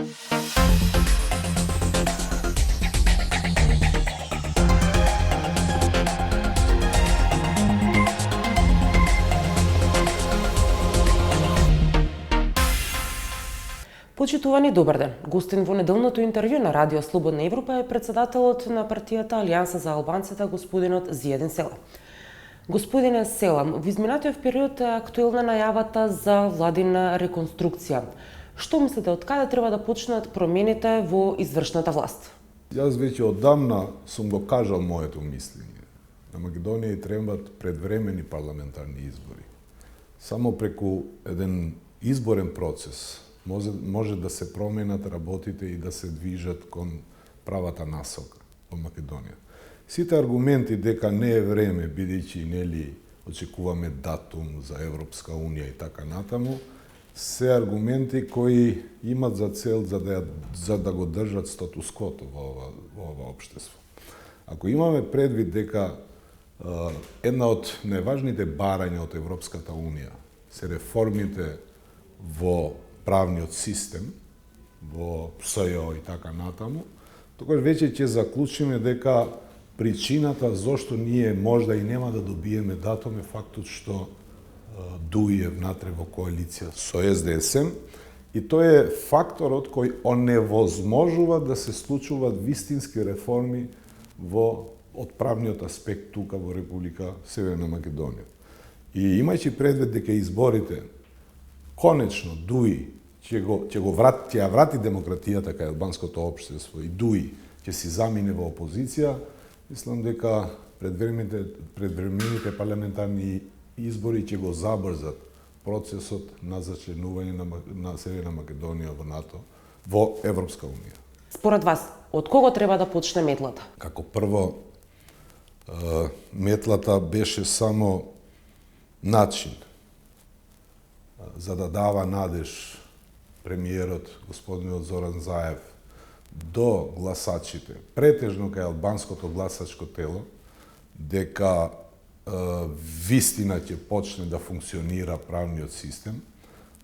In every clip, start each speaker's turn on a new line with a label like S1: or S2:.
S1: Почитувани, добар ден. Гостин во неделното интервју на Радио Слободна Европа е председателот на партијата Алијанса за албанците, господинот Зиједин Села. Господине Села, во изминатиот период е актуелна најавата за владина реконструкција. Што мислите, од каде треба да почнат промените во извршната власт?
S2: Јас веќе одамна сум го кажал моето мислење. На Македонија требаат предвремени парламентарни избори. Само преку еден изборен процес може да се променат работите и да се движат кон правата насока во Македонија. Сите аргументи дека не е време, бидејќи нели очекуваме датум за Европска унија и така натаму, се аргументи кои имат за цел за да го држат статуското во ова општество. Ако имаме предвид дека една од најважните барања од Европската унија се реформите во правниот систем, во СЈО и така натаму, тогаш веќе ќе заклучиме дека причината зошто ние можда и нема да добиеме датум е фактот што ДУИ е внатре во коалиција со СДСМ и тој е факторот кој оневозможува да се случуваат вистински реформи од правниот аспект тука во Република Северна Македонија. И имајќи предвид дека изборите конечно ДУИ ќе ја врати демократијата кај албанското општество и ДУИ ќе си замине во опозиција, мислам дека предвремените парламентарни избори ќе го забрзат процесот на зачленување на Северна Македонија во НАТО, во Европска унија.
S1: Според вас, од кого треба да почне метлата?
S2: Како прво, метлата беше само начин за да дава надеж премиерот господинот Зоран Заев до гласачите, претежно кај албанското гласачко тело, дека вистина ќе почне да функционира правниот систем.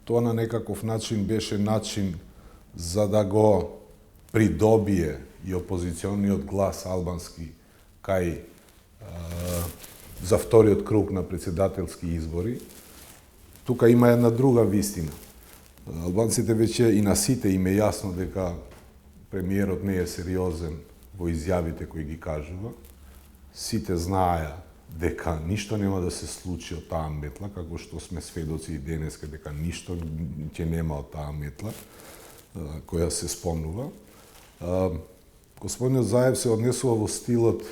S2: Тоа на некаков начин беше начин за да го придобие и опозициониот глас албански кај за вториот круг на председателски избори. Тука има една друга вистина. Албанците веќе и на сите им е јасно дека премиерот не е сериозен во изјавите кои ги кажува. Сите знаеа дека ништо нема да се случи од таа метла, како што сме сведоци и денеска дека ништо ќе нема од таа метла која се спомнува. Господинот Заев се однесува во стилот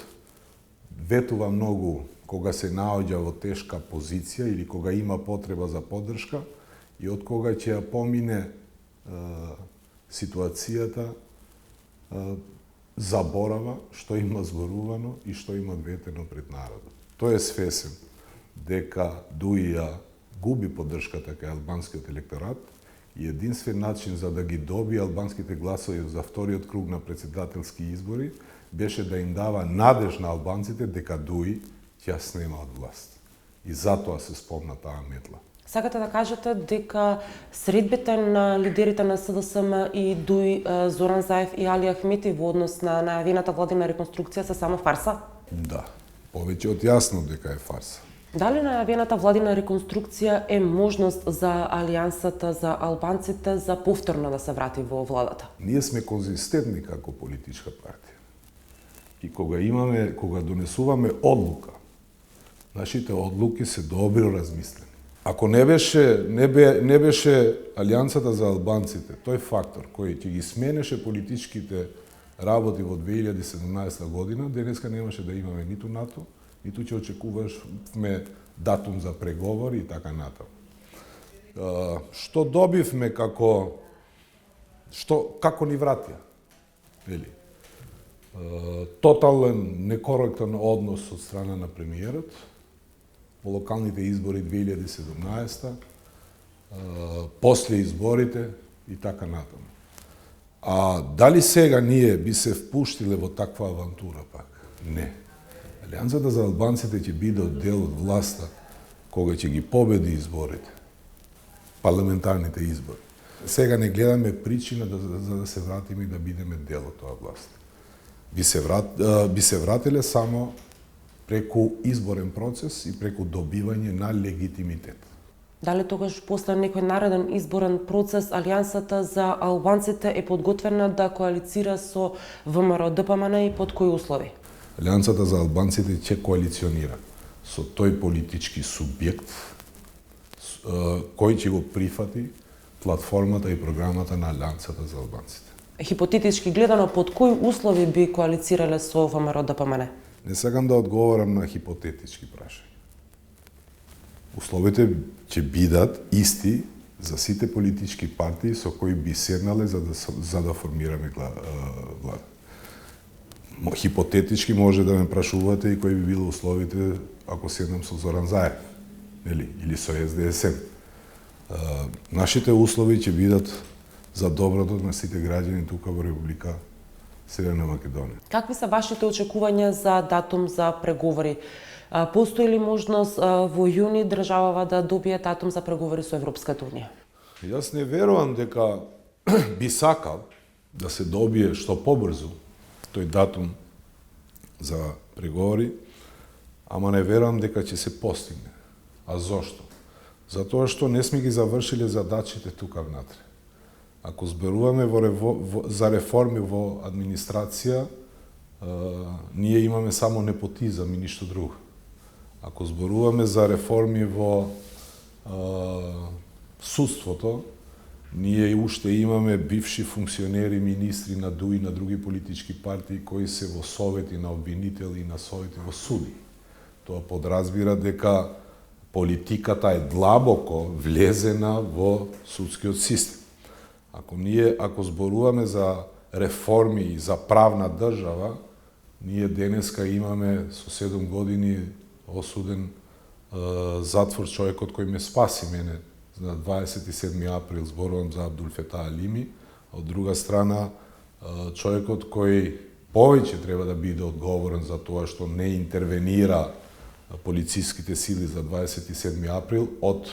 S2: ветува многу кога се наоѓа во тешка позиција или кога има потреба за поддршка и од кога ќе ја помине ситуацијата, заборава што има зборувано и што има ветено пред народот. Тој е свесен дека ДУИ ја губи поддршката кај албанскиот електорат и единствен начин за да ги добие албанските гласови за вториот круг на председателски избори беше да им дава надеж на албанците дека ДУИ ќе ја снема од власт. И затоа се спомна таа метла.
S1: Сакате да кажете дека средбите на лидерите на СДСМ и ДУИ Зоран Заев и Али Ахмети во однос на најавената владина реконструкција се само фарса?
S2: Да, повеќе од јасно дека е фарса.
S1: Дали најавената владина реконструкција е можност за Алијансата за албанците за повторно да се врати во владата?
S2: Ние сме конзистентни како политичка партија. И кога донесуваме одлука, нашите одлуки се добро размислени. Ако не беше Алијансата за албанците, тој фактор кој ќе ги сменеше политичките работи во 2017 година, денеска немаше да имаме ниту НАТО, ниту ќе очекуваме датум за преговори и така натаму. Што добивме како ни вратија? Тотален некоректен однос од страна на премиерот во локалните избори 2017, после изборите и така натаму. А дали сега ние би се впуштиле во таква авантура пак? Не. Алијансата за албанците ќе биде дел од власта кога ќе ги победи изборите, парламентарните избори. Сега не гледаме причина за да се вратиме и да бидеме дел од тоа власт. Би се вратиле само преку изборен процес и преку добивање на легитимитет.
S1: Дали тогаш после некој нареден изборен процес Алијансата за албанците е подготвена да коалицира со ВМРО ДПМН и под кои услови?
S2: Алијансата за албанците ќе коалиционира со тој политички субјект кој ќе го прифати платформата и програмата на Алијансата за албанците.
S1: Хипотетички гледано, под кои услови би коалицирале со ВМРО ДПМН?
S2: Не сакам да одговорам на хипотетички прашања. Условите ќе бидат исти за сите политички партии со кои би седнале за да формираме влада. Хипотетички може да ме прашувате и кои би било условите ако седнам со Зоран Заев, или со СДСМ. Нашите услови ќе бидат за доброто на сите граѓани тука во Република Северна Македонија.
S1: Какви се вашите очекувања за датум за преговори? Постои ли можност во јуни државава да добие датум за преговори со Европската унија?
S2: Јас не верувам дека би сакал да се добие што побрзо тој датум за преговори, ама не верувам дека ќе се постигне. А зошто? Затоа што не сме ги завршиле задачите тука внатре. Ако зборуваме за реформи во администрација, ние имаме само непотизам и ништо друго. Ако зборуваме за реформи во судството, ние уште имаме бивши функционери, министри на ДУ и на други политички партии кои се во совети на обвинители и на совети во суди. Тоа подразбира дека политиката е длабоко влезена во судскиот систем. Ако зборуваме за реформи и за правна држава, ние денеска имаме со 7 години осуден затвор човекот кој ме спаси мене на 27 април, зборувам за Абдулфета Алими, а од друга страна човекот кој повеќе треба да биде одговорен за тоа што не интервенира полициските сили за 27 април од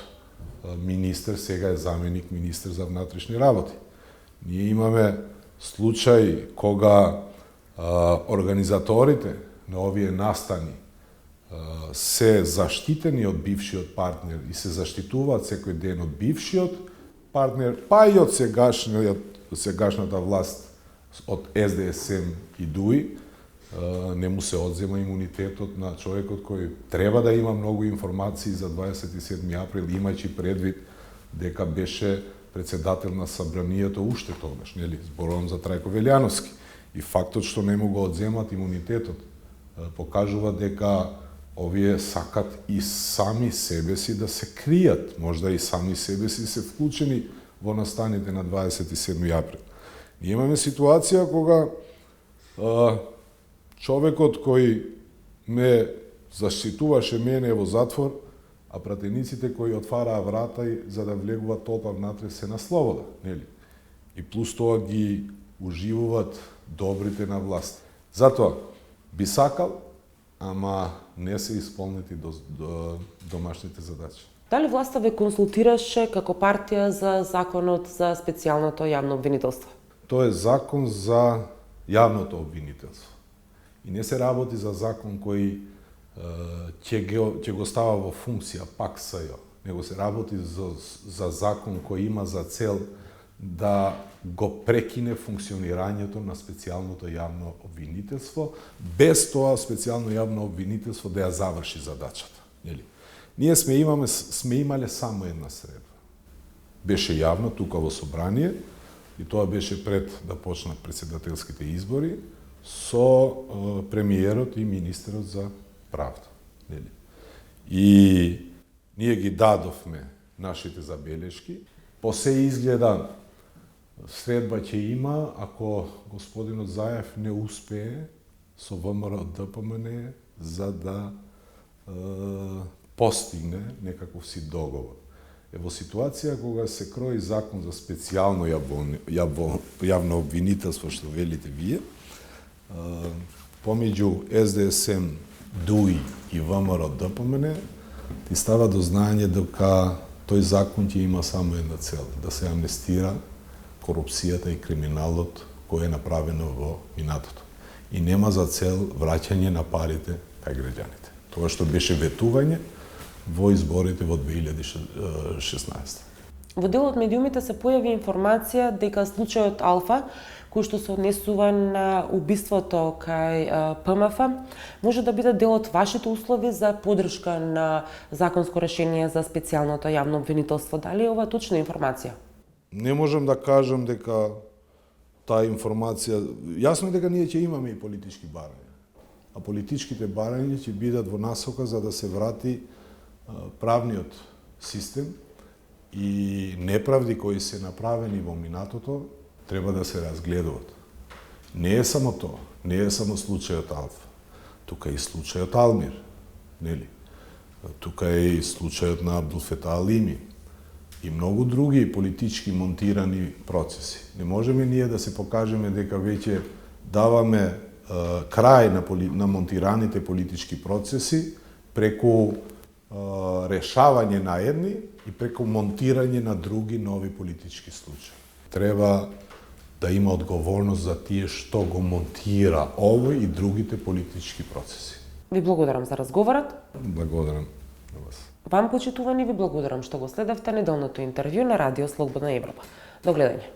S2: министер, сега е заменик министер за внатрешни работи. Ние имаме случај кога организаторите на овие настани се заштитени од бившиот партнер и се заштитуваат секој ден од бившиот партнер, па и од сегашната власт, од СДСМ и ДУИ, не му се одзема имунитетот на човекот кој треба да има многу информации за 27 април, имајќи предвид дека беше председател на Собранието уште тогаш, зборувам за Трајко Велјановски. И фактот што не му го одземат имунитетот покажува дека овие сакат и сами себе си да се кријат, можда и сами себе си се вклучени во настаните на 27 април. Ние имаме ситуација кога човекот кој ме заштитуваше мене во затвор, а пратениците кои отвараа врата за да влегуваат толпа внатре се на слобода, нели? И плюс тоа ги уживуваат добрите на власт. Затоа би сакал, ама не се исполнети домашните задачи.
S1: Дали власта ве консултираше како партија за законот за специјалното јавно обвинителство?
S2: Тоа е закон за јавното обвинителство. И не се работи за закон кој ќе го става во функција пак СЈО, него се работи за закон кој има за цел да го прекине функционирањето на специјалното јавно обвинителство, без тоа специјално јавно обвинителство да ја заврши задачата. Ние сме имале само една средба. Беше јавно тука во собрание и тоа беше пред да почнат председателските избори со премиерот и министерот за правда. И ние ги дадовме нашите забелешки. По се изгледа средба ќе има ако господинот Заев не успее со ВМРО ДПМН за да постигне некаков си договор. Во ситуација кога се крои закон за специјално јавно обвинителство, што велите вие, помеѓу СДСМ, ДУИ и ВМРО ДПМН, ти става до знаење дека Тој закон ќе има само една цел, да се амнестира корупцијата и криминалот кој е направено во минатото. И нема за цел враќање на парите кај граѓаните. Тоа што беше ветување во изборите во 2016.
S1: Во дел од медиумите се појави информација дека случајот Алфа, кој што се однесува на убиството кај ПМФ, може да биде дел од вашите услови за поддршка на законско решение за специјалното јавно обвинителство. Дали е ова точна информација?
S2: Не можам да кажам дека таа информација... Јасно е дека ние ќе имаме и политички барања. А политичките барања ќе бидат во насока за да се врати правниот систем и неправди кои се направени во минатото треба да се разгледуваат. Не е само тоа, не е само случајот Алфа. Тука е и случајот Алмир, нели? Тука е и случајот на Абдулфета Алими и многу други политички монтирани процеси. Не можеме ние да се покажеме дека веќе даваме крај на монтираните политички процеси преку решавање на едни и преку монтирање на други нови политички случаи. Треба да има одговорност за тие што го монтира овој и другите политички процеси.
S1: Ви благодарам за разговорот.
S2: Благодарам на вас.
S1: Вам, почитувани, ви благодарам што го следевте неделното интервју на Радио Слободна Европа. До гледање.